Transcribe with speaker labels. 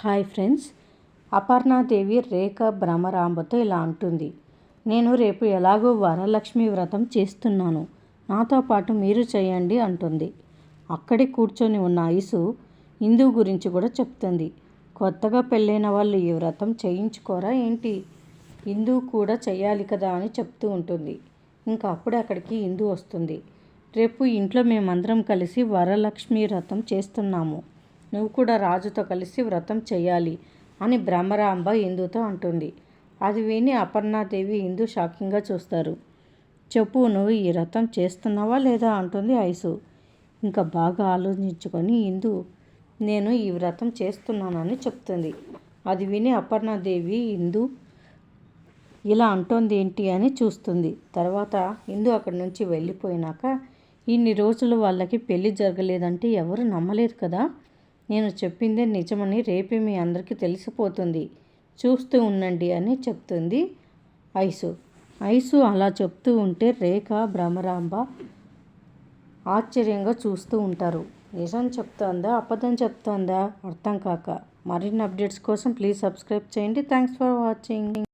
Speaker 1: Hi friends, Aparna Devi రేఖ భ్రమరాంబతో ఇలా అంటుంది. నేను రేపు ఎలాగో వరలక్ష్మి వ్రతం చేస్తున్నాను, నాతో పాటు మీరు చేయండి అంటుంది. అక్కడే కూర్చొని ఉన్న ఐసు ఇందు గురించి కూడా చెప్తుంది. కొత్తగా పెళ్ళైన వాళ్ళు ఈ వ్రతం చేయించుకోరా ఏంటి, ఇందు కూడా చెయ్యాలి కదా అని చెప్తూ ఉంటుంది. ఇంకా అప్పుడే అక్కడికి ఇందు వస్తుంది. రేపు ఇంట్లో మేమందరం కలిసి వరలక్ష్మి వ్రతం చేస్తున్నాము, నువ్వు కూడా రాజుతో కలిసి వ్రతం చేయాలి అని భ్రమరాంబ ఇందుతో అంటుంది. అది విని అపర్ణాదేవి ఇందు షాకింగ్గా చూస్తారు. చెప్పు, నువ్వు ఈ వ్రతం చేస్తున్నావా లేదా అంటుంది ఐసు. ఇంకా బాగా ఆలోచించుకొని ఇందు నేను ఈ వ్రతం చేస్తున్నానని చెప్తుంది. అది విని అపర్ణాదేవి ఇందు ఇలా అంటోంది ఏంటి అని చూస్తుంది. తర్వాత ఇందు అక్కడి నుంచి వెళ్ళిపోయినాక, ఇన్ని రోజులు వాళ్ళకి పెళ్ళి జరగలేదంటే ఎవరు నమ్మలేదు కదా, నేను చెప్పిందే నిజమని రేపే మీ అందరికీ తెలిసిపోతుంది, చూస్తూ ఉండండి అని చెప్తుంది ఐసు. ఐసు అలా చెప్తూ ఉంటే రేఖ భ్రమరాంబ ఆశ్చర్యంగా చూస్తూ ఉంటారు. నిజం చెప్తోందా అబద్ధం చెప్తోందా అర్థం కాక. మరిన్ని అప్డేట్స్ కోసం ప్లీజ్ సబ్స్క్రైబ్ చేయండి. Thanks for watching.